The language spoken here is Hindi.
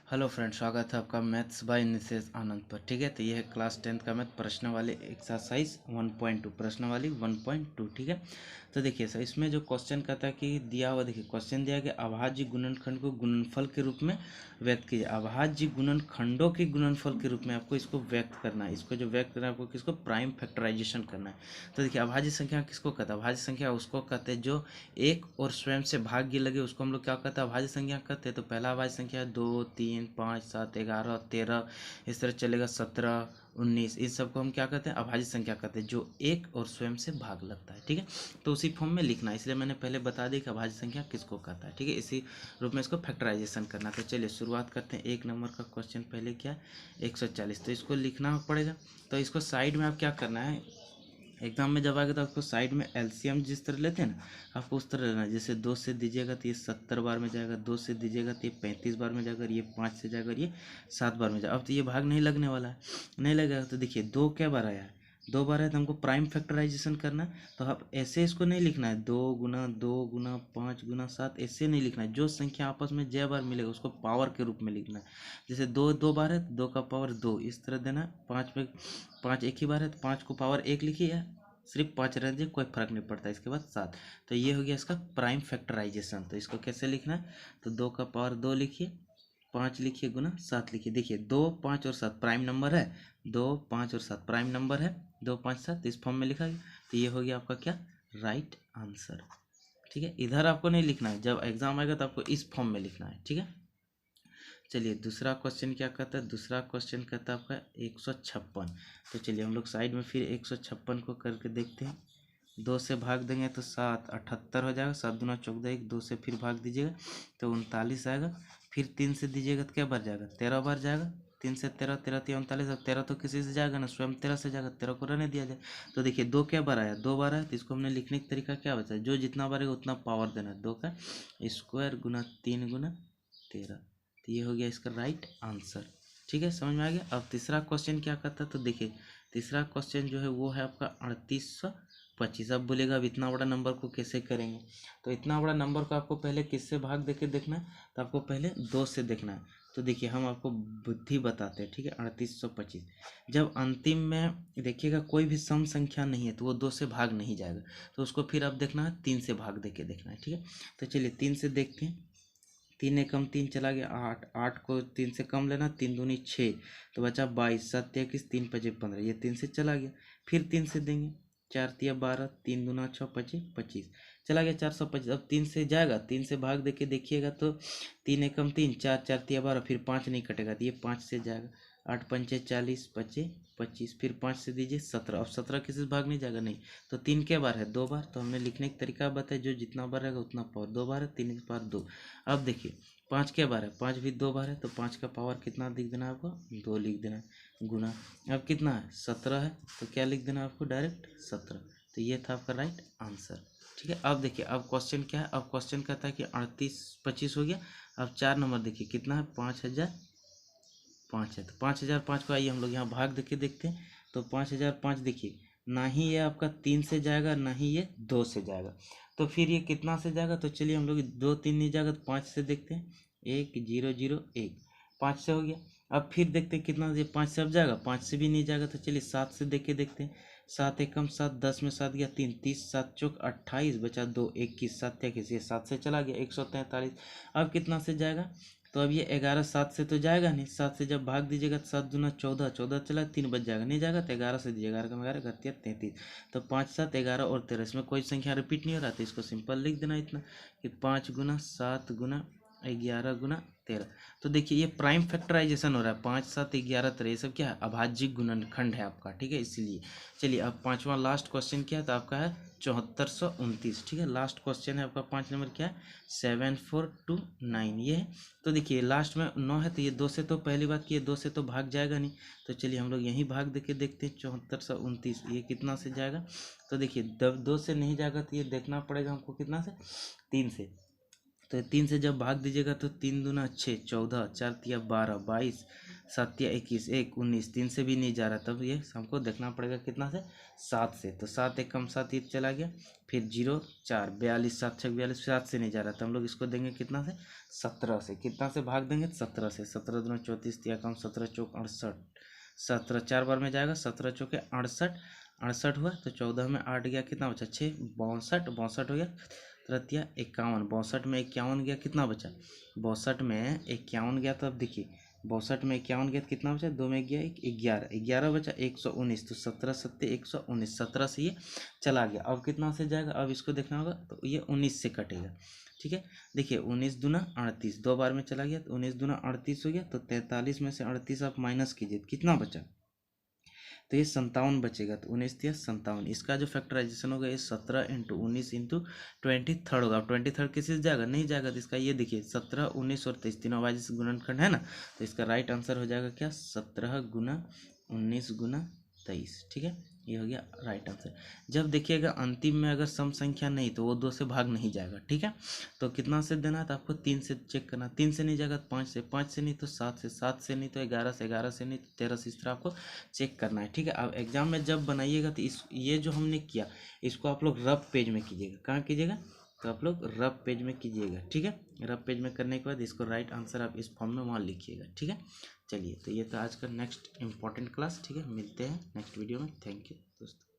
हेलो फ्रेंड, स्वागत है आपका मैथ्स बाय निशेष आनंद पर। ठीक है, तो ये है क्लास 10th का मैथ प्रश्न वाले एक्सरसाइज 1.2 प्रश्न वाली 1.2। ठीक है, तो देखिए सर, इसमें जो क्वेश्चन कहता है कि दिया हुआ, देखिए क्वेश्चन दिया गया अभाज्य गुणनखंड को गुणनफल के रूप में व्यक्त कीजिए। अभाज्य गुणनखंडों के गुणनफल के रूप में आपको इसको व्यक्त करना है। इसको जो व्यक्त करना है आपको किसको, प्राइम फैक्टराइजेशन करना है। तो देखिए अभाज्य संख्या किसको कहते हैं? अभाज्य संख्या उसको कहते हैं जो एक और स्वयं से भाग्य लगे, उसको हम लोग क्या कहते हैं? अभाज्य संख्या कहते हैं। तो पहला अभाज्य संख्या है 2, 3, 5, 7, 11, 13, इस तरह चलेगा 17, 19। इस सबको हम क्या कहते हैं? अभाज्य संख्या कहते हैं, जो एक और स्वयं से भाग लगता है। ठीक है, तो उसी फॉर्म में लिखना है, इसलिए मैंने पहले बता दी कि अभाज्य संख्या किसको कहता है। ठीक है, इसी रूप में इसको फैक्टराइजेशन करना। तो चलिए शुरुआत करते हैं। एक नंबर का क्वेश्चन पहले क्या है? 140। तो इसको लिखना पड़ेगा। तो इसको साइड में आप क्या करना है, एग्जाम में जब आएगा तो आपको साइड में एलसीएम जिस तरह लेते हैं ना, आपको उस तरह लेना है। जैसे 2 से दीजिएगा तो ये 70 बार में जाएगा, 2 से दीजिएगा तो ये 35 बार में जाएगा, ये 5 से जाएगा, ये 7 बार में जाएगा। अब तो ये भाग नहीं लगने वाला है, नहीं लगेगा। तो देखिए 2 क्या बार आया है? 2 बार है, तो हमको प्राइम फैक्टराइजेशन करना है। तो आप ऐसे इसको नहीं लिखना है 2 गुना 2 गुना 5 गुना 7, ऐसे नहीं लिखना है। जो संख्या आपस में जय बार मिलेगा उसको पावर के रूप में लिखना है। जैसे 2 बार है तो 2 का पावर 2 इस तरह देना है। 5 में 5 एक ही बार है तो 5 को पावर 1 लिखिए, सिर्फ 5 रह जाए, कोई फर्क नहीं पड़ता। इसके बाद 7। तो ये हो गया इसका प्राइम फैक्टराइजेशन। तो इसको कैसे लिखना है? तो 2 का पावर 2 लिखिए, 5 लिखिए, गुना 7 लिखिए। देखिए 2, 5 और 7 प्राइम नंबर है। 2, 5 और 7 प्राइम नंबर है। 2, 5, 7 इस फॉर्म में लिखा गया। तो ये हो गया आपका क्या, राइट आंसर। ठीक है, इधर आपको नहीं लिखना है, जब एग्जाम आएगा तो आपको इस फॉर्म में लिखना है। ठीक है, चलिए दूसरा क्वेश्चन क्या कहता है? दूसरा क्वेश्चन कहता है आपका 156। तो चलिए हम लोग साइड में फिर 156 को करके देखते हैं। 2 से भाग देंगे तो 7, 78 हो जाएगा। 7 दूना 14, 1, 2 से फिर भाग दीजिएगा तो 39 आएगा। फिर 3 से दीजिएगा तो क्या बार जाएगा? 13 बार जाएगा। 3 से 13, 13 3 39। अब 13 तो किसी से जाएगा ना, स्वयं 13 से जाएगा, 13 को रहने दिया जाए। तो देखिए 2 क्या बार आया? 2 बार आया। तो इसको हमने लिखने का तरीका क्या बचा? जो जितना बार है उतना पावर देना है। 2 का स्क्वायर गुना 3 गुना 13। तो ये हो गया इसका राइट आंसर। ठीक है, समझ में आ गया। अब तीसरा क्वेश्चन क्या करता है? तो देखिए तीसरा क्वेश्चन जो है वो है आपका 3825। अब बोलेगा अब इतना बड़ा नंबर को कैसे करेंगे? तो इतना बड़ा नंबर को आपको पहले किससे भाग देके देखना है? तो आपको पहले 2 से देखना है। तो देखिए हम आपको बुद्धि बताते हैं। ठीक है, 3825 जब अंतिम में देखिएगा कोई भी सम संख्या नहीं है तो वो 2 से भाग नहीं जाएगा। तो उसको फिर अब देखना है 3 से भाग देके देखना है। ठीक है, तो चलिए 3 से देखते हैं। 3 एकम 3 चला गया 8, 8 को 3 से कम लेना, 3 दूनी 6, तो बचा 22, 7 21, 3 पचे 15, ये 3 से चला गया। फिर 3 से देंगे, 4 तिया 12, 3 दूना 6 पचे 25, चला गया 425। अब 3 से जाएगा, 3 से भाग देके देखिएगा तो 3 एकम 3, 4 4 तिया 12, फिर 5 नहीं कटेगा तो ये 5 से जाएगा। 8 पंचे 40, पचे 25, फिर 5 से दीजिए 17। अब 17 किसी से भाग नहीं जाएगा, नहीं। तो 3 क्या बार है? 2 बार। तो हमने लिखने का तरीका बताया, जो जितना बार रहेगा उतना पावर। 2 बार है, 3 की पावर 2। अब देखिए 5 क्या बार है? 5 भी 2 बार है। तो 5 का पावर कितना लिख देना है आपको? 2 लिख देना है, गुना। अब कितना है? 17 है। तो क्या लिख देना है आपको? डायरेक्ट 17। तो ये था आपका राइट आंसर। ठीक है, अब देखिए अब क्वेश्चन क्या है? अब क्वेश्चन कहता है कि 3825 हो गया। अब 4 नंबर देखिए कितना है? 5005 है। तो 5005 को आइए हम लोग यहाँ भाग देके देखते हैं। तो 5005 देखिए, ना ही ये आपका 3 से जाएगा, ना ही ये 2 से जाएगा। तो फिर ये कितना से जाएगा? तो चलिए हम लोग 2 3 नहीं जाएगा तो 5 से देखते हैं। 1 0 0 1, 5 से हो गया। अब फिर देखते हैं कितना, ये 5 से अब जाएगा, 5 से भी नहीं जाएगा। तो चलिए 7 से देख के देखते हैं। 7 एकम 7, 10 में 7 गया 3, 30, 7 चौक 28, बचा 2, 21, 7 21, ये 7 से चला गया 143। अब कितना से जाएगा? तो अब ये 11, 7 से तो जाएगा नहीं। 7 से जब भाग दीजिएगा तो 7 दूना 14, 14 चला 3 बच जाएगा, नहीं जाएगा। तो 11 से दीजिएगा, 11 का 11, 11 33। तो 5 7 11 और 13, इसमें कोई संख्या रिपीट नहीं हो रहा था, इसको सिंपल लिख देना इतना कि 5 गुना 7 गुना 11 गुना 13। तो देखिए ये प्राइम फैक्टराइजेशन हो रहा है। 5 7 11 13, ये सब क्या है? अभाज्य गुणनखंड है आपका। ठीक है, इसलिए चलिए अब पांचवा लास्ट क्वेश्चन क्या है? तो आपका है 7429। ठीक है, लास्ट क्वेश्चन है आपका 5 नंबर क्या है? 7429 ये है। तो देखिए लास्ट में 9 है, तो ये 2 से तो पहली बात की 2 से तो भाग जाएगा नहीं। तो चलिए हम लोग यहीं भाग देके देखते हैं। 7429 ये कितना से जाएगा? तो देखिए 2 से नहीं जाएगा तो ये देखना पड़ेगा हमको कितना से? 3 से। तो 3 से जब भाग दीजिएगा तो 3 दूना 6, 14, 4 तिया 12, 22, 7 या 21, 1 19, 3 से भी नहीं जा रहा, तब ये हमको देखना पड़ेगा कितना से, 7 से। तो 7 एक कम 7 ये चला गया, फिर 0 4 42, 7 6 42, 7 से नहीं जा रहा, तो हम लोग इसको देंगे कितना से, 17 से। कितना से भाग देंगे, 17 से। 17 दूना 34, तिया कम 17 चौक 68, 17 4 बार में जाएगा, 17 चौके 68, 68 हुआ, तो 14 में 8 गया, कितना बचा, 6 62, 62 हो गया, तृतीया 51, 62 में 51 गया, कितना बचा, 62 में 51 गया, तो अब देखिए 62 में 51 गया तो कितना बचा, 2 में गया 1, 11, 11 बचा, 119, तो 17 सत्ते 119, 17 से ये चला गया। अब कितना से जाएगा, अब इसको देखना होगा, तो ये 19 से कटेगा, ठीक है। देखिए 19 दूना 38, 2 बार में चला गया, तो 19 दूना 38 हो गया, तो 43 में से 38 आप माइनस कीजिए, तो कितना बचा, तो ये 57 बचेगा, तो 19 या 57, इसका जो फैक्टराइजेशन होगा ये 17 इंटू 19 इंटू 23 होगा। अब 23 किसी से जाएगा, नहीं जाएगा, तो इसका ये देखिए 17 19 और 23 तीनों बाजी से गुणनखंड है ना, तो इसका राइट आंसर हो जाएगा क्या, 17 गुना 19 गुना 23, ठीक है, ये हो गया राइट आंसर। जब देखिएगा अंतिम में अगर सम संख्या नहीं तो वो 2 से भाग नहीं जाएगा, ठीक है। तो कितना से देना है, तो आपको 3 से चेक करना, 3 से नहीं जाएगा तो 5 से, 5 से नहीं तो 7 से, 7 से नहीं तो 11 से, 11 से नहीं तो 13 से, इस तरह आपको चेक करना है, ठीक है। अब एग्जाम में जब बनाइएगा तो इस ये जो हमने किया इसको आप लोग रफ पेज में कीजिएगा, कहाँ कीजिएगा, तो आप लोग रफ पेज में कीजिएगा, ठीक है। रफ पेज में करने के बाद इसको राइट आंसर आप इस फॉर्म में वहाँ लिखिएगा, ठीक है। चलिए, तो ये था आज का नेक्स्ट इंपॉर्टेंट क्लास, ठीक है, मिलते हैं नेक्स्ट वीडियो में, थैंक यू दोस्तों।